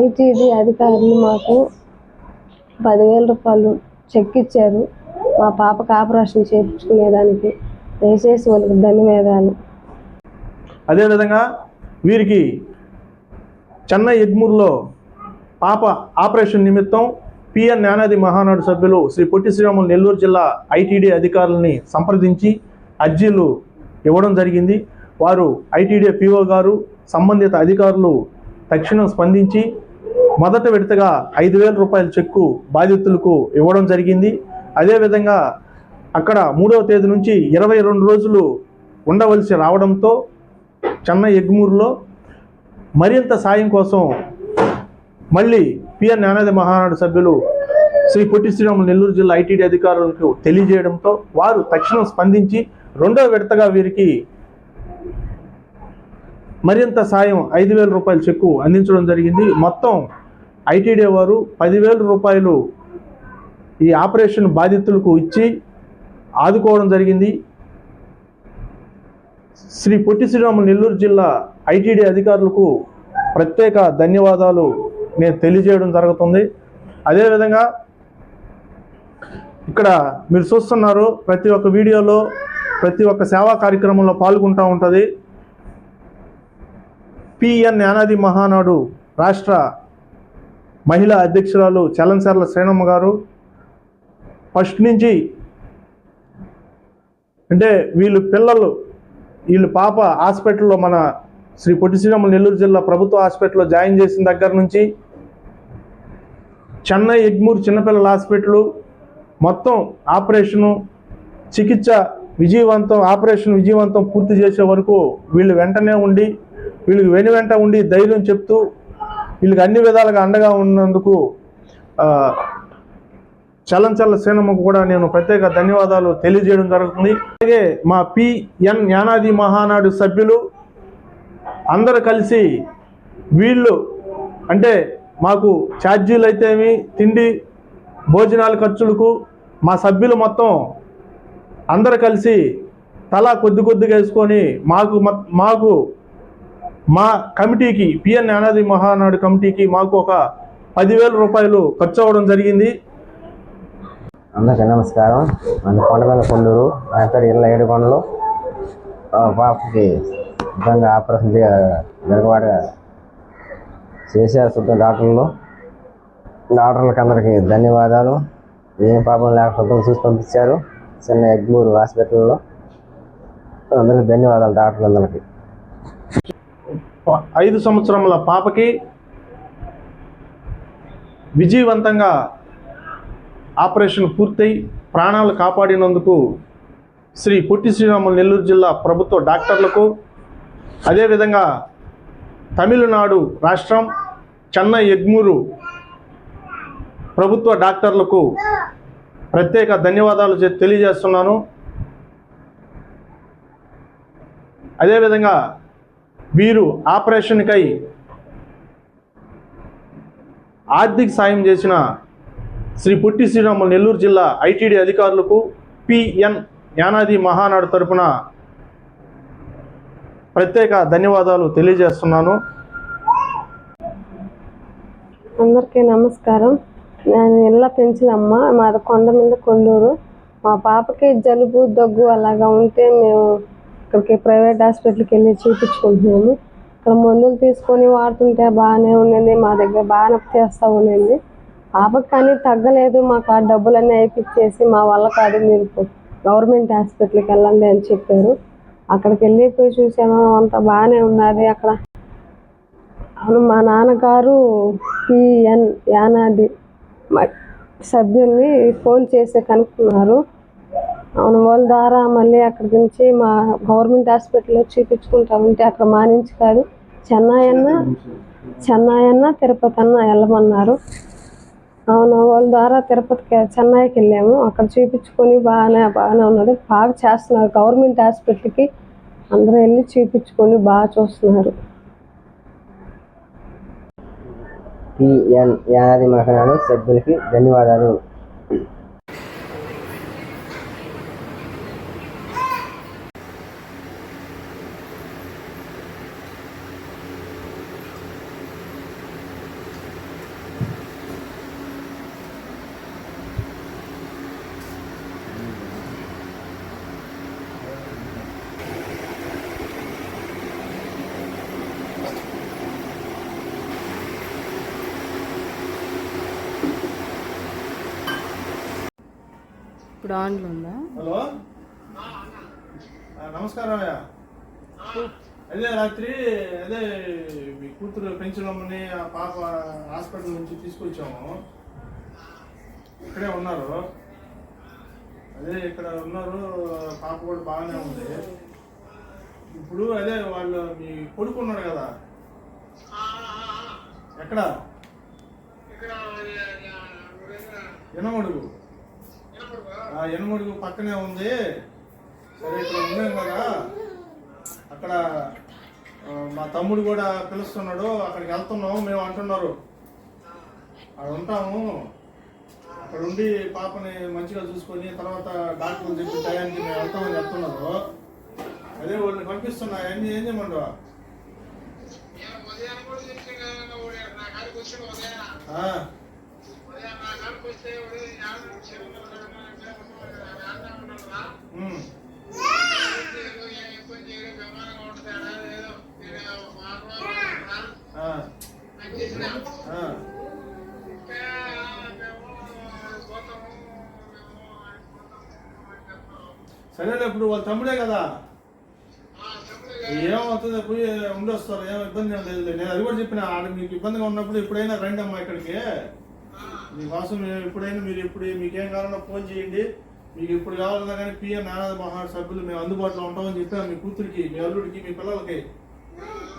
ITD అధికారులు మాకు 10,000 రూపాయలు చెక్ ఇచ్చారు మా పాపకు ఆపరేషన్ చేయించుకునేదానికి. దయచేసి వాళ్ళకి ధన్యవాదాలు. అదేవిధంగా వీరికి చెన్నై ఎగ్మూర్లో పాప ఆపరేషన్ నిమిత్తం పిఎన్ జ్ఞానాది మహానాడు సభ్యులు శ్రీ పొట్టి శ్రీరాములు నెల్లూరు జిల్లా ఐటీడీ అధికారులని సంప్రదించి అర్జీలు ఇవ్వడం జరిగింది. వారు ఐటీడీ పిఓ గారు సంబంధిత అధికారులు తక్షణం స్పందించి మొదట విడతగా 5,000 రూపాయల చెక్కు బాధితులకు ఇవ్వడం జరిగింది. అదేవిధంగా అక్కడ 3వ తేదీ నుంచి 22 రోజులు ఉండవలసి రావడంతో చెన్నై ఎగ్మూర్లో మరింత సాయం కోసం మళ్ళీ పిఎన్ జ్ఞానాది మహానాడు సభ్యులు శ్రీ పొట్టి శ్రీరాములు నెల్లూరు జిల్లా ఐటీడీ అధికారులకు తెలియజేయడంతో వారు తక్షణం స్పందించి 2వ విడతగా వీరికి మరింత సాయం 5,000 రూపాయల చెక్కు అందించడం జరిగింది. మొత్తం ఐటీడీ వారు 10,000 రూపాయలు ఈ ఆపరేషన్ బాధితులకు ఇచ్చి ఆదుకోవడం జరిగింది. శ్రీ పొట్టి శ్రీరాములు నెల్లూరు జిల్లా ఐటీడీ అధికారులకు ప్రత్యేక ధన్యవాదాలు నేను తెలియజేయడం జరుగుతుంది. అదేవిధంగా ఇక్కడ మీరు చూస్తున్నారు ప్రతి ఒక్క వీడియోలో ప్రతి ఒక్క సేవా కార్యక్రమంలో పాల్గొంటూ ఉంటుంది. పిఎన్ జ్ఞానాది మహానాడు రాష్ట్ర మహిళా అధ్యక్షురాలు చలంచర్ల శ్రీనమ్మ గారు ఫస్ట్ నుంచి అంటే వీళ్ళు పాప హాస్పిటల్లో మన శ్రీ పొట్టి శ్రీరాములు నెల్లూరు జిల్లా ప్రభుత్వ హాస్పిటల్లో జాయిన్ చేసిన దగ్గర నుంచి చెన్నై ఎగ్మూర్ చిన్నపిల్లల హాస్పిటల్ మొత్తం చికిత్స విజయవంతం పూర్తి చేసే వరకు వీళ్ళు వెంటనే ఉండి వీళ్ళకి వెంట ఉండి ధైర్యం చెప్తూ వీళ్ళకి అన్ని విధాలుగా అండగా ఉన్నందుకు చలంచర్ల శ్రీనమ్మకు కూడా నేను ప్రత్యేక ధన్యవాదాలు తెలియజేయడం జరుగుతుంది. అలాగే మా పిఎన్ జ్ఞానాది మహానాడు సభ్యులు అందరూ కలిసి వీళ్ళు అంటే మాకు ఛార్జీలు అయితేమి తిండి భోజనాల ఖర్చులకు మా సభ్యులు మొత్తం అందరూ కలిసి తలా కొద్దిగా వేసుకొని మాకు మా కమిటీకి పిఎన్ జ్ఞానాది మహానాడు కమిటీకి మాకు ఒక 10,000 రూపాయలు ఖర్చు అవ్వడం జరిగింది. అందరికీ నమస్కారం. మన కొండమీద కొండూరు నా పేరు ఇళ్ళ ఏడుకొండలు. పాపకి నిజంగా ఆపరేషన్ జరగవాడుగా చేశారు శుద్ధ డాక్టర్లకు అందరికీ ధన్యవాదాలు. ఏం పాపం లేకపోతే చూసి పంపించారు చెన్నై ఎగ్మూరు హాస్పిటల్లో. అందరికీ ధన్యవాదాలు డాక్టర్లందరికీ. 5 సంవత్సరముల పాపకి విజయవంతంగా ఆపరేషన్ పూర్తయి ప్రాణాలు కాపాడినందుకు శ్రీ పొట్టి శ్రీరాములు నెల్లూరు జిల్లా ప్రభుత్వ డాక్టర్లకు అదేవిధంగా తమిళనాడు రాష్ట్రం చెన్నై ఎగ్మూరు ప్రభుత్వ డాక్టర్లకు ప్రత్యేక ధన్యవాదాలు తెలియజేస్తున్నాను. అదేవిధంగా వీరు ఆపరేషన్కై ఆర్థిక సాయం చేసిన శ్రీ పొట్టి శ్రీరాములు నెల్లూరు జిల్లా ఐటీడీ అధికారులకు పిఎన్ జ్ఞానాది మహానాడు తరపున ప్రత్యేక ధన్యవాదాలు తెలియజేస్తున్నాను. అందరికీ నమస్కారం. నేను ఇళ్ళ పెంచినమ్మ, మాది కొండ మీద కొండూరు. మా పాపకి జలుబు దగ్గు అలాగా ఉంటే మేము ఇక్కడికి ప్రైవేట్ హాస్పిటల్కి వెళ్ళి చూపించుకుంటున్నాము. ఇక్కడ మందులు తీసుకొని వాడుతుంటే బాగానే ఉండింది, మా దగ్గర బాగానే చేస్తూ ఉండింది. పాపకి కానీ తగ్గలేదు. మాకు ఆ డబ్బులన్నీ అయిపించేసి మా వల్ల కాదు, మీరు గవర్నమెంట్ హాస్పిటల్కి వెళ్ళండి అని చెప్పారు. అక్కడికి వెళ్ళిపోయి చూసాము, అంతా బాగానే ఉన్నది. అక్కడ మా నాన్నగారు పిఎన్ జ్ఞానాది సభ్యుల్ని ఫోన్ చేసి కనుక్కున్నారు. వాళ్ళ ద్వారా మళ్ళీ అక్కడి నుంచి మా గవర్నమెంట్ హాస్పిటల్లో చూపించుకుంటా ఉంటే అక్కడ మానించి కాదు చెన్నై అన్న తిరుపతి అన్న వెళ్ళమన్నారు. వాళ్ళ ద్వారా చెన్నైకి వెళ్ళాము. అక్కడ చూపించుకొని బాగానే ఉన్నది, బాగా చేస్తున్నారు. గవర్నమెంట్ హాస్పిటల్కి అందరూ వెళ్ళి చూపించుకొని బాగా చూస్తున్నారు. పిఎన్ జ్ఞానాది మహానాడు సభ్యులకి ధన్యవాదాలు. ఇప్పుడు ఆన్లో ఉందా? హలో, నమస్కారం అయ్యా. అదే రాత్రి అదే మీ కూతురు పెంచడమని ఆ పాప హాస్పిటల్ నుంచి తీసుకొచ్చాము. ఇక్కడే ఉన్నారు. అదే ఇక్కడ ఉన్నారు. పాప కూడా బాగానే ఉంది. ఇప్పుడు అదే వాళ్ళు మీ కొడుకు ఉన్నాడు కదా, ఎక్కడ? ఎనమడుగు. ఎనమడుగు పక్కనే ఉంది. సరే, ఇక్కడ ఉన్నాం కదా, అక్కడ మా తమ్ముడు కూడా పిలుస్తున్నాడు, అక్కడికి వెళ్తున్నాము మేము అంటున్నారు. అక్కడ ఉంటాము, అక్కడ ఉండి పాపని మంచిగా చూసుకొని తర్వాత డాక్టర్లు చెప్పి టయానికి మేము వెళ్తామని చెప్తున్నారు. అదే వాళ్ళని పంపిస్తున్నా. అన్నీ ఏం చేయమంటావా? సరేలే, ఇప్పుడు వాళ్ళ తమ్ముడే కదా, ఏమవుతుంది పోయి ఉండొస్తారు, ఏం ఇబ్బంది ఏం లేదు. నేను అది కూడా చెప్పిన, ఆడ మీకు ఇబ్బందిగా ఉన్నప్పుడు ఎప్పుడైనా రండి అమ్మా ఇక్కడికి. మీకోసం ఎప్పుడైనా మీరు మీకేం కావాలన్నా ఫోన్ చేయండి. మీకు ఎప్పుడు కావాలన్నా కానీ పిఎన్ నానాది మహానాడు సభ్యులు మేము అందుబాటులో ఉంటామని చెప్పాము. మీ కూతురికి, మీ అల్లుడికి, మీ పిల్లలకి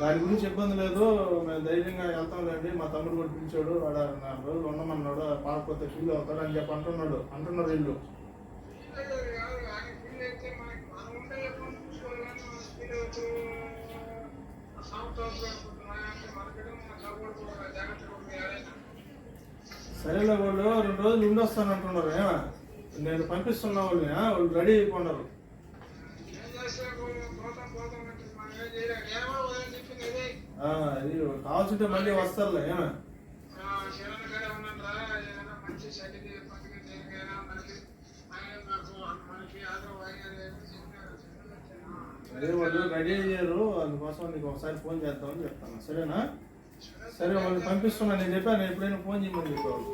దాని గురించి ఇబ్బంది లేదు. మేము ధైర్యంగా వెళ్తాంలేండి. మా తమ్ముడు కూడా పిలిచాడు, వాడు 4 రోజులు ఉండమన్నాడు, పాకపోతే ఫీల్ అవుతాడు అని చెప్పి అంటున్నారు వీళ్ళు. సరేలే, వాళ్ళు 2 రోజులు ఉండొస్తాను అంటున్నారు. నేను పంపిస్తున్నా వాళ్ళని, వాళ్ళు రెడీ అయిపోయినారు. అది కావాల్సింటే మళ్ళీ వస్తారులే. అదే వాళ్ళు రెడీ అయ్యారు, అందుకోసం నీకు ఒకసారి ఫోన్ చేద్దామని చెప్తాను. సరేనా? సరే, వాళ్ళని పంపిస్తున్నా. నేను చెప్పాను ఎప్పుడైనా ఫోన్ చేయమని చెప్పాను.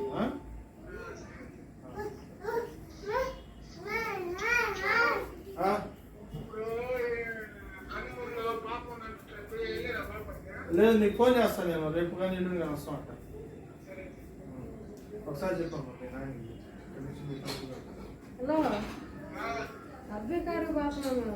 లేదు, నీకు ఫోన్ చేస్తాను నేను రేపు కానీ ఎల్లుండి కానీ వస్తాం అంట. ఒకసారి చెప్పాను. హలో, అబ్బాయి కాడు బాగున్నాను.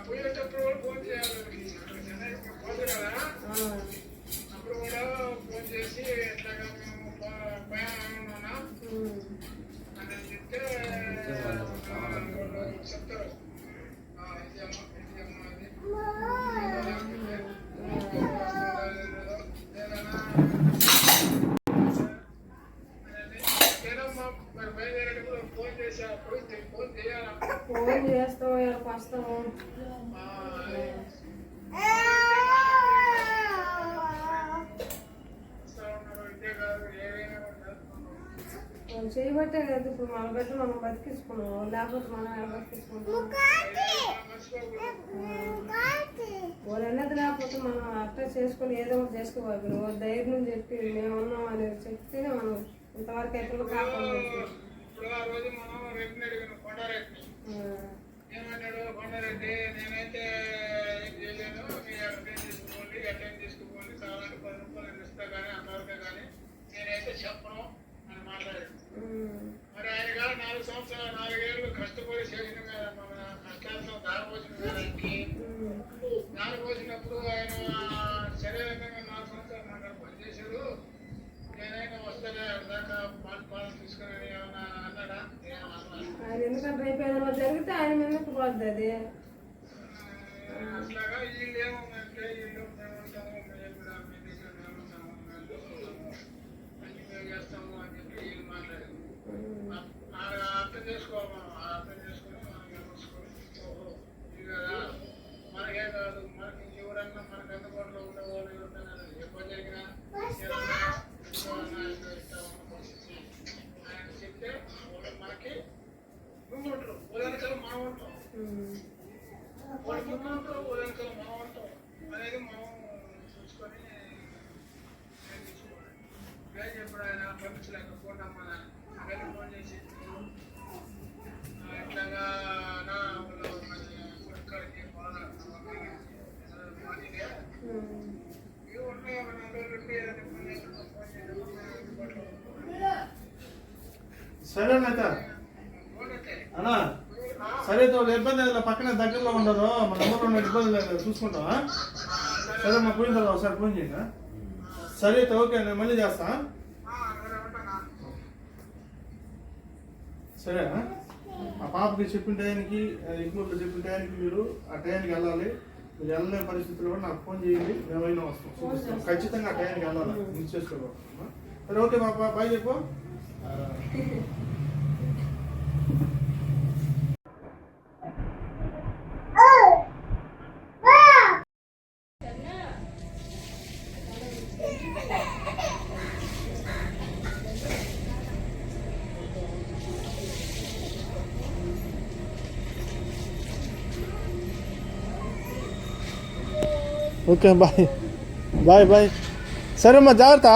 పోయేటప్పుడు ఫోన్ చేయాలి. పోదు కదా, అప్పుడు కూడా ఫోన్ చేసి ఎట్లాగా మేము ప్రయాణం అని చెప్తే చెప్తారు. ఫోన్ చేస్తాము, ఎక్కడికి వస్తాము. చేయబట్టే కదా ఇప్పుడు మన బట్టి మనం బతికించుకున్నాం, లేకపోతే మనం ఎలా బతికించుకుంటాం? వాళ్ళు అన్నది లేకపోతే మనం అట్లా చేసుకొని ఏదో ఒకటి చేసుకోవాలి. నువ్వు ధైర్యం చెప్పి మేము ఉన్నాం అనేది చెప్తేనే మనం ఇంతవరకు ఎక్కడ కాకుండా. ఏమన్నాడు కొండారెడ్డి, నేనైతే ఏం చేయలేను, మీ అర్థం తీసుకోండి, అర్థం తీసుకోండి, కావాలంటే 10 రూపాయలు ఇస్తా కానీ అంతవరకే కానీ నేనైతే చెప్పను అని మాట్లాడాడు. మరి ఆయనగా 4 సంవత్సరాలు 4 ఏళ్ళు కష్టపడి చేసిన మీద మన కష్టాలతో దారిపోసిన ఆయనకి దారిపోసినప్పుడు ఆయన శరీరంగా 4 సంవత్సరాలు నాకు పనిచేశాడు, నేనైనా వస్తానే దాకా పాలు తీసుకుని ఏమన్నా అన్నాడా? ఆయన ఎందుకంటే రేపు ఏదైనా జరిగితే ఆయన మీదకి పోద్ది అది. అట్లాగా వీళ్ళు ఏముందంటే వీళ్ళు మేము ఉంటాము, మేము కూడా మీ దగ్గర మేము ఉంటాము, అన్ని మేము చేస్తాము అని చెప్పి వీళ్ళు మాట్లాడారు. అర్థం చేసుకోవాలి, మనం అర్థం చేసుకుని మనం గమనించుకొని ఇది కదా మనకే కాదు, మనకి ఎవరన్నా మనకు అందుబాటులో ఉండేవాళ్ళు ఎవరైనా ఎప్పుడు జరిగినా ఆయన చెప్తే వాళ్ళు మనకి ముందు ఉంటారు, ఉదాహరణలు మనం ఉంటాం, వాళ్ళు ముందు ఉంటారు, ఉదాహరణలు మనం ఉంటాం అనేది మనం తీసుకొని నేను తీసుకోవాలి. పేరు చెప్పాడు ఆయన పంపించలేక ఫోన్ నమ్మని వెళ్ళి ఫోన్ చేసి ఇట్లాగా నా కొడుకాడికి బాగా మనీగా ఇవి ఉన్నాయి ఒక 4 రోజులు ఏదైనా ఫోన్ చేసి ఫోన్ చేయడం సరేనైతే ఫోన్ అయితే అన్నా సరే అయితే వాళ్ళ ఇబ్బంది లేదు పక్కనే దగ్గరలో ఉండదు మన నెంబర్ ఉన్న ఇబ్బంది లేదు చూసుకుంటావా సరే మా పోయిన తర్వాత ఒకసారి ఫోన్ చేయండి సరే అయితే ఓకే నేను మళ్ళీ చేస్తా సరేనా ఆ పాపకి చెప్పిన టయానికి ఎగ్మూర్లో చెప్పిన టయానికి మీరు ఆ టయానికి వెళ్ళాలి మీరు వెళ్ళలేని పరిస్థితుల్లో కూడా నాకు ఫోన్ చేయండి మేమైనా వస్తాం చూపిస్తాం ఖచ్చితంగా ఆ టయానికి వెళ్ళాలి మిస్ చేసుకోవాలి సరే ఓకే పాప బాయ్ చెప్పు ఓకే బాయ్ బాయ్ బాయ్ సరే అమ్మా జాగ్రత్త